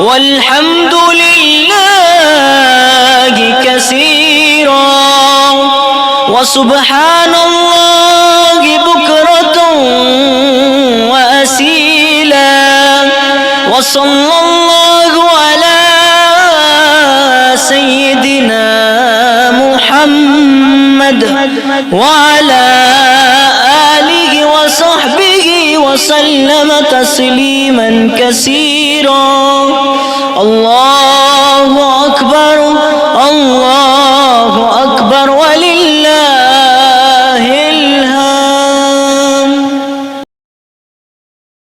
والحمد لله كثيرا وسبحان الله بكرة وأصيلا وصلى الله على سيدنا محمد وعلى آله وصحبه وسلم تسليما كثيرا. الله